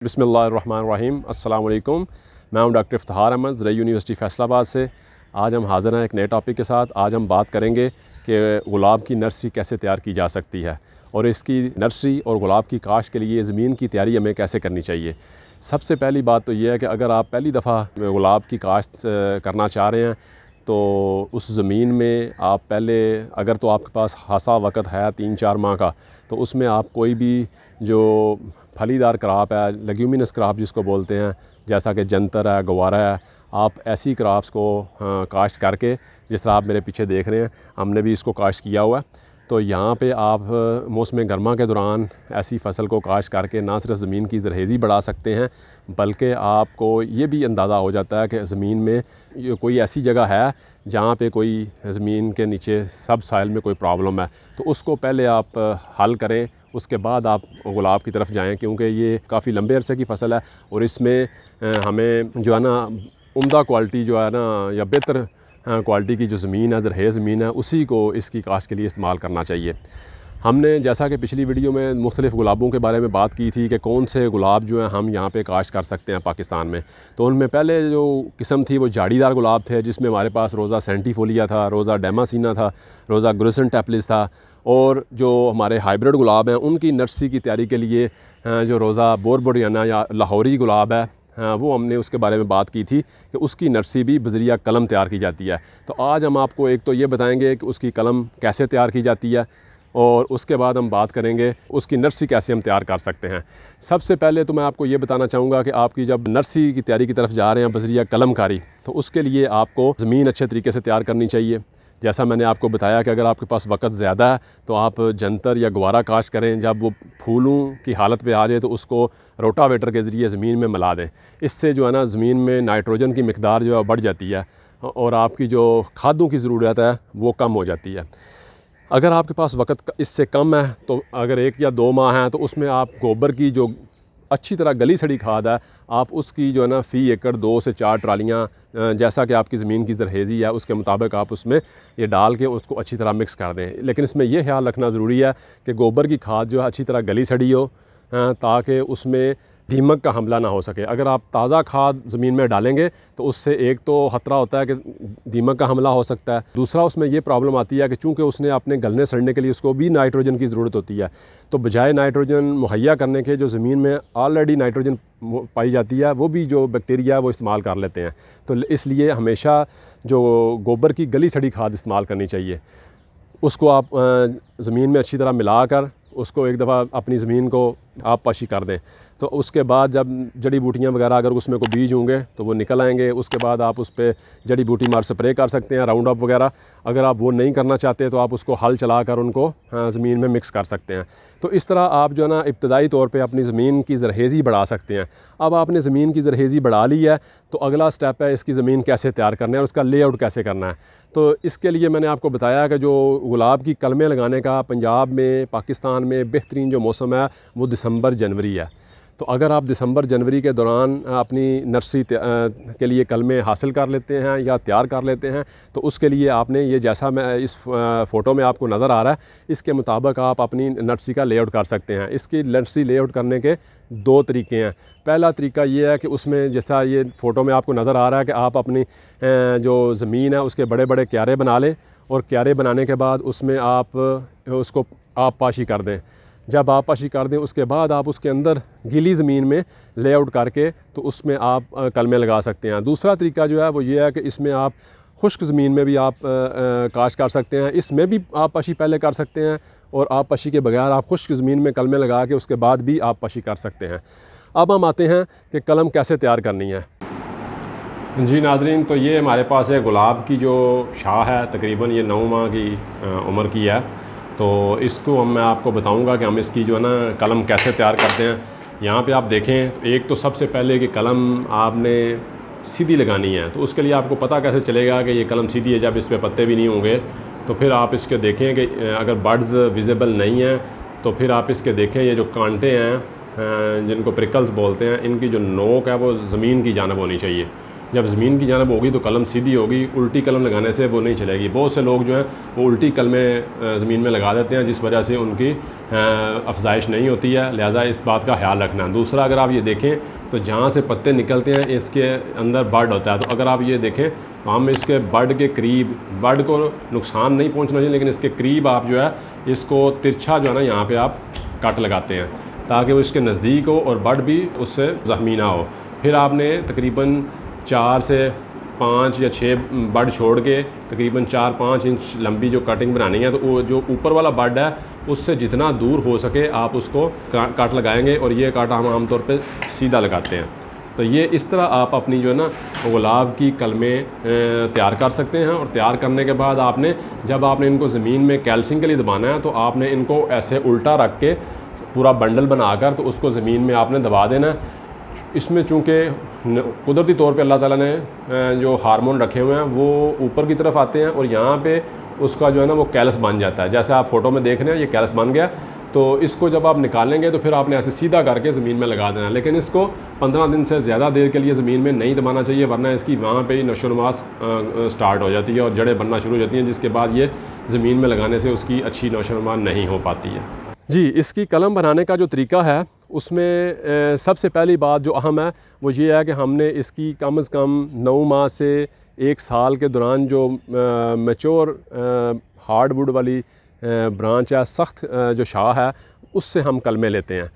बिस्मिल्लाहिर्रहमानिर्रहीम अस्सलाम वालेकुम। मैं हूं डॉक्टर इफ्तिखार अहमद, ज़रई यूनिवर्सिटी फैसलाबाद से। आज हम हाज़िर हैं एक नए टॉपिक के साथ। आज हम बात करेंगे कि गुलाब की नर्सरी कैसे तैयार की जा सकती है और इसकी नर्सरी और गुलाब की काश्त के लिए ज़मीन की तैयारी हमें कैसे करनी चाहिए। सबसे पहली बात तो ये है कि अगर आप पहली दफ़ा गुलाब की काश्त करना चाह रहे हैं तो उस ज़मीन में आप पहले, अगर तो आपके पास खासा वक़्त है 3-4 माह का, तो उसमें आप कोई भी जो फलीदार क्रॉप है, लेग्यूमिनस क्रॉप जिसको बोलते हैं, जैसा कि जंतर है, गवारा है, आप ऐसी क्रॉप्स को काश्त करके, जिस तरह आप मेरे पीछे देख रहे हैं, हमने भी इसको काश्त किया हुआ है। तो यहाँ पे आप मौसम गर्मा के दौरान ऐसी फ़सल को काश्त करके ना सिर्फ ज़मीन की ज़रख़ेज़ी बढ़ा सकते हैं, बल्कि आपको ये भी अंदाज़ा हो जाता है कि ज़मीन में ये कोई ऐसी जगह है जहाँ पे कोई ज़मीन के नीचे सब साइल में कोई प्रॉब्लम है, तो उसको पहले आप हल करें, उसके बाद आप गुलाब की तरफ जाएँ, क्योंकि ये काफ़ी लंबे अरसे की फ़सल है और इसमें हमें जो है ना उम्दा क्वालिटी जो है ना, या बेहतर क्वालिटी की जो ज़मीन है, ज़रख़ेज़ ज़मीन है, उसी को इसकी काश्त के लिए इस्तेमाल करना चाहिए। हमने जैसा कि पिछली वीडियो में मुख्तलिफ़ गुलाबों के बारे में बात की थी कि कौन से गुलाब जो हैं हम यहाँ पे काश्त कर सकते हैं पाकिस्तान में। तो उनमें पहले जो किस्म थी वो झाड़ीदार गुलाब थे, जिसमें हमारे पास रोज़ा सेंटीफोलिया था, रोज़ा डेमासीना था, रोज़ा गुरसन टेपलिस था। और जो हमारे हाइब्रिड गुलाब हैं उनकी नर्सरी की तैयारी के लिए जो रोज़ा बोरबोरियाना या लाहौरी गुलाब है, वो हमने उसके बारे में बात की थी कि उसकी नर्सरी भी बज़रिया कलम तैयार की जाती है। तो आज हम आपको एक तो ये बताएंगे कि उसकी कलम कैसे तैयार की जाती है और उसके बाद हम बात करेंगे उसकी नर्सरी कैसे हम तैयार कर सकते हैं। सबसे पहले तो मैं आपको ये बताना चाहूँगा कि आपकी जब नर्सरी की तैयारी की तरफ जा रहे हैं बज़रिया कलमकारी, तो उसके लिए आपको ज़मीन अच्छे तरीके से तैयार करनी चाहिए। जैसा मैंने आपको बताया कि अगर आपके पास वक़्त ज़्यादा है तो आप जंतर या गवारा काश्त करें, जब वो फूलों की हालत पे आ जाए तो उसको रोटावेटर के ज़रिए ज़मीन में मिला दें। इससे जो है ना ज़मीन में नाइट्रोजन की मिक़दार जो है बढ़ जाती है और आपकी जो खादों की ज़रूरत है वो कम हो जाती है। अगर आपके पास वक़्त इससे कम है तो अगर 1 या 2 माह हैं तो उसमें आप गोबर की जो अच्छी तरह गली सड़ी खाद है, आप उसकी जो है ना फ़ी एकड़ 2 से 4 ट्रालियाँ, जैसा कि आपकी ज़मीन की ज़रख़ेज़ी है उसके मुताबिक आप उसमें ये डाल के उसको अच्छी तरह मिक्स कर दें। लेकिन इसमें यह ख्याल रखना ज़रूरी है कि गोबर की खाद जो है अच्छी तरह गली सड़ी हो, ताकि उसमें दीमक का हमला ना हो सके। अगर आप ताज़ा खाद ज़मीन में डालेंगे तो उससे एक तो ख़तरा होता है कि दीमक का हमला हो सकता है, दूसरा उसमें ये प्रॉब्लम आती है कि चूँकि उसने अपने गलने सड़ने के लिए उसको भी नाइट्रोजन की ज़रूरत होती है, तो बजाय नाइट्रोजन मुहैया करने के जो ज़मीन में ऑलरेडी नाइट्रोजन पाई जाती है वो भी जो बैक्टीरिया है वो इस्तेमाल कर लेते हैं। तो इसलिए हमेशा जो गोबर की गली सड़ी खाद इस्तेमाल करनी चाहिए। उसको आप ज़मीन में अच्छी तरह मिलाकर उसको एक दफ़ा अपनी ज़मीन को आप पाशी कर दें। तो उसके बाद जब जड़ी बूटियाँ वगैरह अगर उसमें कोई बीज होंगे तो वो निकल आएंगे। उसके बाद आप उस पे जड़ी बूटी मार स्प्रे कर सकते हैं, राउंड अप वगैरह। अगर आप वो नहीं करना चाहते तो आप उसको हल चला कर उनको ज़मीन में मिक्स कर सकते हैं। तो इस तरह आप जो है ना इब्तदाई तौर पे अपनी ज़मीन की ज़रख़ेज़ी बढ़ा सकते हैं। अब आपने ज़मीन की ज़रख़ेज़ी बढ़ा ली है तो अगला स्टेप है इसकी ज़मीन कैसे तैयार करना है और उसका लेआउट कैसे करना है। तो इसके लिए मैंने आपको बताया कि जो गुलाब की कलमें लगाने का पंजाब में, पाकिस्तान में बेहतरीन जो मौसम है वो दिसंबर जनवरी है। तो अगर आप दिसंबर जनवरी के दौरान अपनी नर्सरी के लिए कलमें हासिल कर लेते हैं या तैयार कर लेते हैं तो उसके लिए आपने ये, जैसा मैं इस फ़ोटो में आपको नज़र आ रहा है, इसके मुताबिक आप अपनी नर्सरी का लेआउट कर सकते हैं। इसकी नर्सरी लेआउट करने के 2 तरीके हैं। पहला तरीका ये है कि उसमें, जैसा ये फ़ोटो में आपको नज़र आ रहा है, कि आप अपनी जो ज़मीन है उसके बड़े बड़े क्यारे बना लें और क्यारे बनाने के बाद उसमें आप उसको आप पाशी कर दें। जब आप पाशी कर दें उसके बाद आप उसके अंदर गीली ज़मीन में लेआउट करके तो उसमें आप कलमें लगा सकते हैं। दूसरा तरीका जो है वो ये है कि इसमें आप खुश्क ज़मीन में भी आप काश्त कर सकते हैं। इसमें भी आप पाशी पहले कर सकते हैं और आप पाशी के बगैर आप खुश्क ज़मीन में कलमें लगा के उसके बाद भी आप पाशी कर सकते हैं। अब हम आते हैं कि कलम कैसे तैयार करनी है। जी नाज़रीन, तो ये हमारे पास है गुलाब की जो शाह है, तकरीबन ये 9 माह की उम्र की है। तो इसको मैं आपको बताऊंगा कि हम इसकी जो है ना कलम कैसे तैयार करते हैं। यहाँ पे आप देखें तो एक तो सबसे पहले कि कलम आपने सीधी लगानी है, तो उसके लिए आपको पता कैसे चलेगा कि ये कलम सीधी है, जब इस पर पत्ते भी नहीं होंगे। तो फिर आप इसके देखें कि अगर बड्स विजिबल नहीं हैं तो फिर आप इसके देखें ये जो कांटे हैं जिनको प्रिकल्स बोलते हैं, इनकी जो नोक है वो ज़मीन की जानब होनी चाहिए। जब ज़मीन की जानब होगी तो कलम सीधी होगी, उल्टी कलम लगाने से वो नहीं चलेगी। बहुत से लोग जो हैं वो उल्टी कलमें ज़मीन में लगा देते हैं, जिस वजह से उनकी अफजाइश नहीं होती है। लिहाजा इस बात का ख्याल रखना। दूसरा, अगर आप ये देखें तो जहाँ से पत्ते निकलते हैं इसके अंदर बड होता है। तो अगर आप ये देखें तो हम इसके बड के करीब, बड को नुकसान नहीं पहुँचना चाहिए, लेकिन इसके करीब आप जो है इसको तिरछा जो है ना यहाँ पे आप कट लगाते हैं ताकि वो इसके नज़दीक हो और बड भी उससे ज़ख्मी ना हो। फिर आपने तकरीबन 4 से 5 या 6 बड छोड़ के तकरीबन 4-5 इंच लंबी जो कटिंग बनानी है, तो वो जो ऊपर वाला बड है उससे जितना दूर हो सके आप उसको काट लगाएंगे। और ये काट हम आमतौर पे सीधा लगाते हैं। तो ये इस तरह आप अपनी जो है ना गुलाब की कलमें तैयार कर सकते हैं। और तैयार करने के बाद आपने जब आपने इनको ज़मीन में कैल्शियम के लिए दबाना है तो आपने इनको ऐसे उल्टा रख के पूरा बंडल बनाकर तो उसको ज़मीन में आपने दबा देना है। इसमें चूँकि कुदरती तौर पे अल्लाह ताला ने जो हार्मोन रखे हुए हैं वो ऊपर की तरफ आते हैं और यहाँ पे उसका जो है ना वो कैलस बन जाता है। जैसे आप फ़ोटो में देख रहे हैं ये कैलस बन गया। तो इसको जब आप निकालेंगे तो फिर आपने ऐसे सीधा करके ज़मीन में लगा देना। लेकिन इसको 15 दिन से ज़्यादा देर के लिए ज़मीन में नहीं दबाना चाहिए, वरना इसकी वहाँ पे ही नशोनुमा स्टार्ट हो जाती है और जड़ें बनना शुरू हो जाती हैं, जिसके बाद ये ज़मीन में लगाने से उसकी अच्छी नशोनुमा नहीं हो पाती है। जी, इसकी कलम बनाने का जो तरीका है उसमें सबसे पहली बात जो अहम है वो ये है कि हमने इसकी कम से कम 9 माह से 1 साल के दौरान जो मैच्योर हार्डवुड वाली ब्रांच है, सख्त जो शाह है, उससे हम कलमें लेते हैं।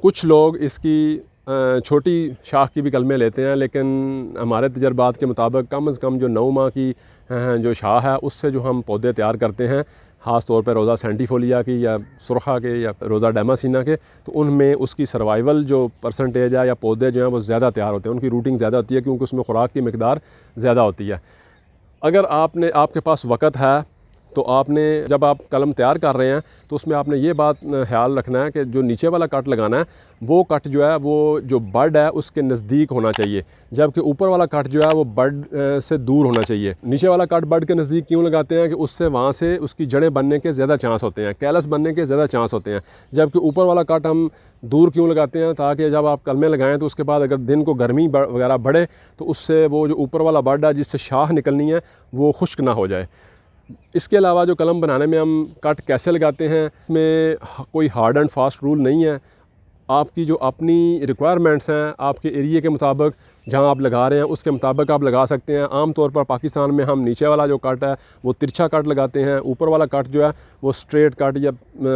कुछ लोग इसकी छोटी शाख की भी कलमें लेते हैं, लेकिन हमारे तजर्बात के मुताबिक कम से कम जो 9 माह की जो शाह है उससे जो हम पौधे तैयार करते हैं, ख़ास तौर पर रोज़ा सेंटिफोलिया की या सुरखा के या रोज़ा डेमासीना के, तो उनमें उसकी सर्वाइवल जो परसेंटेज है या पौधे जो हैं वो ज़्यादा तैयार होते हैं, उनकी रूटिंग ज़्यादा होती है क्योंकि उसमें खुराक की मिकदार ज़्यादा होती है। अगर आपके पास वक़्त है तो आपने जब आप कलम तैयार कर रहे हैं तो उसमें आपने ये बात ख्याल रखना है कि जो नीचे वाला कट लगाना है वो कट जो है वो जो बड है उसके नज़दीक होना चाहिए, जबकि ऊपर वाला कट जो है वो बड से दूर होना चाहिए। नीचे वाला कट बड के नज़दीक क्यों लगाते हैं कि उससे वहाँ से उसकी जड़ें बनने के ज़्यादा चांस होते हैं, कैलस बनने के ज़्यादा चांस होते हैं। जबकि ऊपर वाला कट हम दूर क्यों लगाते हैं, ताकि जब आप कलमें लगाएं तो उसके बाद अगर दिन को गर्मी वगैरह बढ़े तो उससे वो जो ऊपर वाला बड है जिससे शाह निकलनी है वो खुश्क ना हो जाए। इसके अलावा जो कलम बनाने में हम कट कैसे लगाते हैं इसमें कोई हार्ड एंड फास्ट रूल नहीं है। आपकी जो अपनी रिक्वायरमेंट्स हैं, आपके एरिए के मुताबिक जहाँ आप लगा रहे हैं उसके मुताबिक आप लगा सकते हैं। आम तौर पर पाकिस्तान में हम नीचे वाला जो कट है वो तिरछा कट लगाते हैं, ऊपर वाला कट जो है वो स्ट्रेट कट या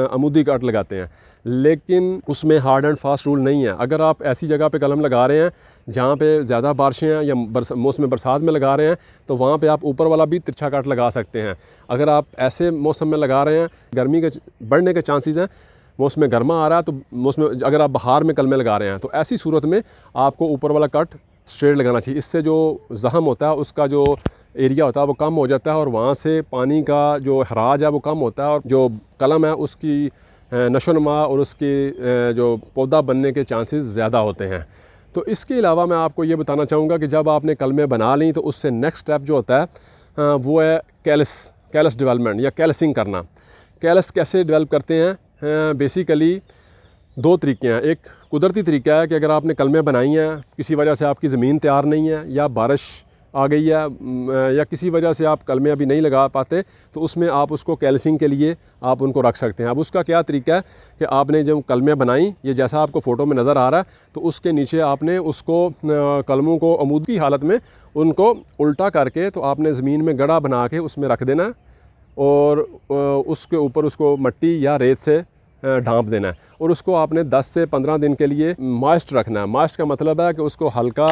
अमूदी कट लगाते हैं, लेकिन उसमें हार्ड एंड फास्ट रूल नहीं है। अगर आप ऐसी जगह पे कलम लगा रहे हैं जहाँ पे ज़्यादा बारिशें हैं या मौसम बरसात में लगा रहे हैं तो वहाँ पे आप ऊपर वाला भी तिरछा कट लगा सकते हैं। अगर आप ऐसे मौसम में लगा रहे हैं, गर्मी के बढ़ने के चांसेस हैं, मौसम गर्मा आ रहा है तो मौसम, अगर आप बाहर में कलमें लगा रहे हैं तो ऐसी सूरत में आपको ऊपर वाला कट स्ट्रेट लगाना चाहिए। इससे जो ज़ख्म होता है उसका जो एरिया होता है वो कम हो जाता है और वहाँ से पानी का जो अखराज है वो कम होता है और जो कलम है उसकी नशोनुमा और उसकी जो पौधा बनने के चांसेस ज़्यादा होते हैं। तो इसके अलावा मैं आपको ये बताना चाहूँगा कि जब आपने कलमें बना ली तो उससे नेक्स्ट स्टेप जो होता है वो है कैलस डेवलपमेंट या कैलसिंग करना। कैलस कैसे डेवलप करते हैं? बेसिकली 2 तरीके हैं। एक कुदरती तरीका है कि अगर आपने कलमें बनाई हैं, किसी वजह से आपकी ज़मीन तैयार नहीं है या बारिश आ गई है या किसी वजह से आप कलमें अभी नहीं लगा पाते, तो उसमें आप उसको कैल्शियम के लिए आप उनको रख सकते हैं। अब उसका क्या तरीका है कि आपने जब कलमें बनाई, ये जैसा आपको फ़ोटो में नज़र आ रहा है, तो उसके नीचे आपने उसको कलमों को अमूद की हालत में उनको उल्टा करके तो आपने ज़मीन में गड़ा बना के उसमें रख देना और उसके ऊपर उसको मिट्टी या रेत से ढांप देना है और उसको आपने 10 से 15 दिन के लिए मॉइस्ट रखना है। मॉइस्ट का मतलब है कि उसको हल्का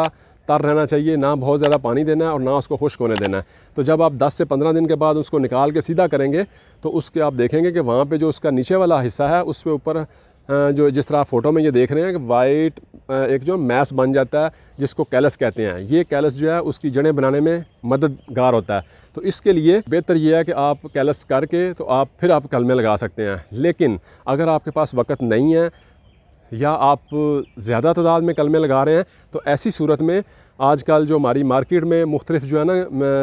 तर रहना चाहिए, ना बहुत ज़्यादा पानी देना है और ना उसको खुश्क होने देना है। तो जब आप 10 से 15 दिन के बाद उसको निकाल के सीधा करेंगे तो उसके आप देखेंगे कि वहाँ पे जो उसका नीचे वाला हिस्सा है उस पे ऊपर जो जिस तरह आप फ़ोटो में ये देख रहे हैं कि वाइट एक जो मैस बन जाता है जिसको कैलस कहते हैं। ये कैलस जो है उसकी जड़ें बनाने में मददगार होता है। तो इसके लिए बेहतर ये है कि आप कैलस करके तो आप फिर आप कलमें लगा सकते हैं। लेकिन अगर आपके पास वक़्त नहीं है या आप ज़्यादा तादाद में कलमें लगा रहे हैं तो ऐसी सूरत में आजकल जो हमारी मार्केट में मुख्तलिफ जो है ना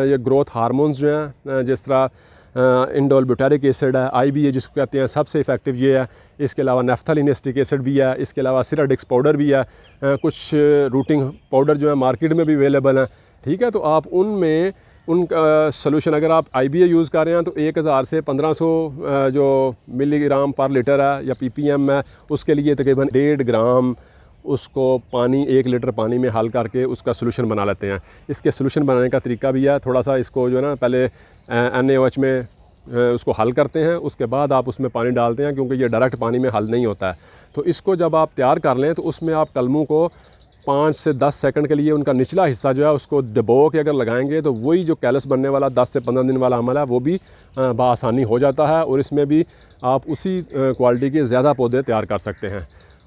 ये ग्रोथ हार्मोन्स जो हैं, जिस तरह इंडोल ब्यूटारिक एसिड है, IBA जिसको कहते हैं, सबसे इफ़ेक्टिव ये है। इसके अलावा नैफ्थलीन एसिटिक एसिड भी है, इसके अलावा सिराडिक्स पाउडर भी है, कुछ रूटिंग पाउडर जो है मार्केट में भी अवेलेबल हैं, ठीक है। तो आप उनमें उनका सोल्यूशन अगर आप IBA यूज़ कर रहे हैं तो 1000 से 1500 जो मिलीग्राम पर लीटर है या ppm है, उसके लिए तकरीबन 1.5 ग्राम उसको पानी 1 लीटर पानी में हल करके उसका सोल्यूशन बना लेते हैं। इसके सोल्यूशन बनाने का तरीका भी है, थोड़ा सा इसको जो है ना पहले NaOH में उसको हल करते हैं, उसके बाद आप उसमें पानी डालते हैं, क्योंकि ये डायरेक्ट पानी में हल नहीं होता है। तो इसको जब आप तैयार कर लें तो उसमें आप कलमों को 5 से 10 सेकंड के लिए उनका निचला हिस्सा जो है उसको दबो के अगर लगाएंगे तो वही जो कैलस बनने वाला 10 से 15 दिन वाला अमल है वो भी बआसानी हो जाता है, और इसमें भी आप उसी क्वालिटी के ज़्यादा पौधे तैयार कर सकते हैं।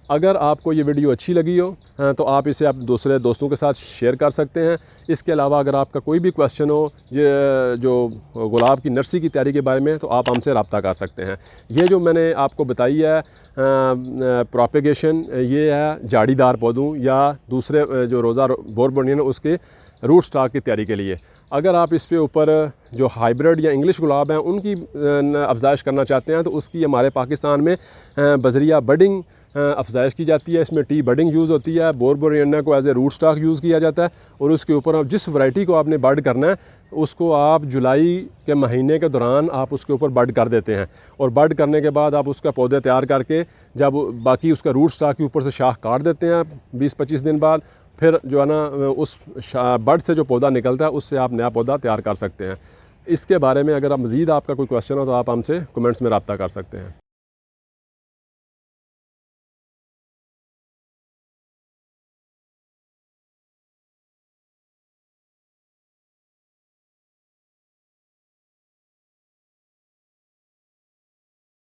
अगर आपको ये वीडियो अच्छी लगी हो तो आप इसे आप दूसरे दोस्तों के साथ शेयर कर सकते हैं। इसके अलावा अगर आपका कोई भी क्वेश्चन हो ये जो गुलाब की नर्सरी की तैयारी के बारे में, तो आप हमसे रब्ता कर सकते हैं। ये जो मैंने आपको बताई है प्रोपेगेशन, ये है झाड़ीदार पौधों या दूसरे जो रोज़ा बोरबोनियन उसके रूट स्टॉक की तैयारी के लिए। अगर आप इस पे ऊपर जो हाइब्रिड या इंग्लिश गुलाब हैं उनकी अफजाइश करना चाहते हैं तो उसकी हमारे पाकिस्तान में बजरिया बडिंग अफजाइश की जाती है। इसमें टी बडिंग यूज़ होती है, बोरबोनियना को as a root stock use किया जाता है, और उसके ऊपर आप जिस वैरायटी को आपने बड करना है उसको आप जुलाई के महीने के दौरान आप उसके ऊपर बड कर देते हैं, और बड करने के बाद आप उसका पौधे तैयार करके जब बाकी उसका रूट स्टॉक के ऊपर से शाख काट देते हैं 20-25 दिन बाद, फिर जो है ना उस बड से जो पौधा निकलता है उससे आप नया पौधा तैयार कर सकते हैं। इसके बारे में अगर आप मज़ीद आपका कोई क्वेश्चन हो तो आप हमसे कमेंट्स में रब्ता कर सकते हैं।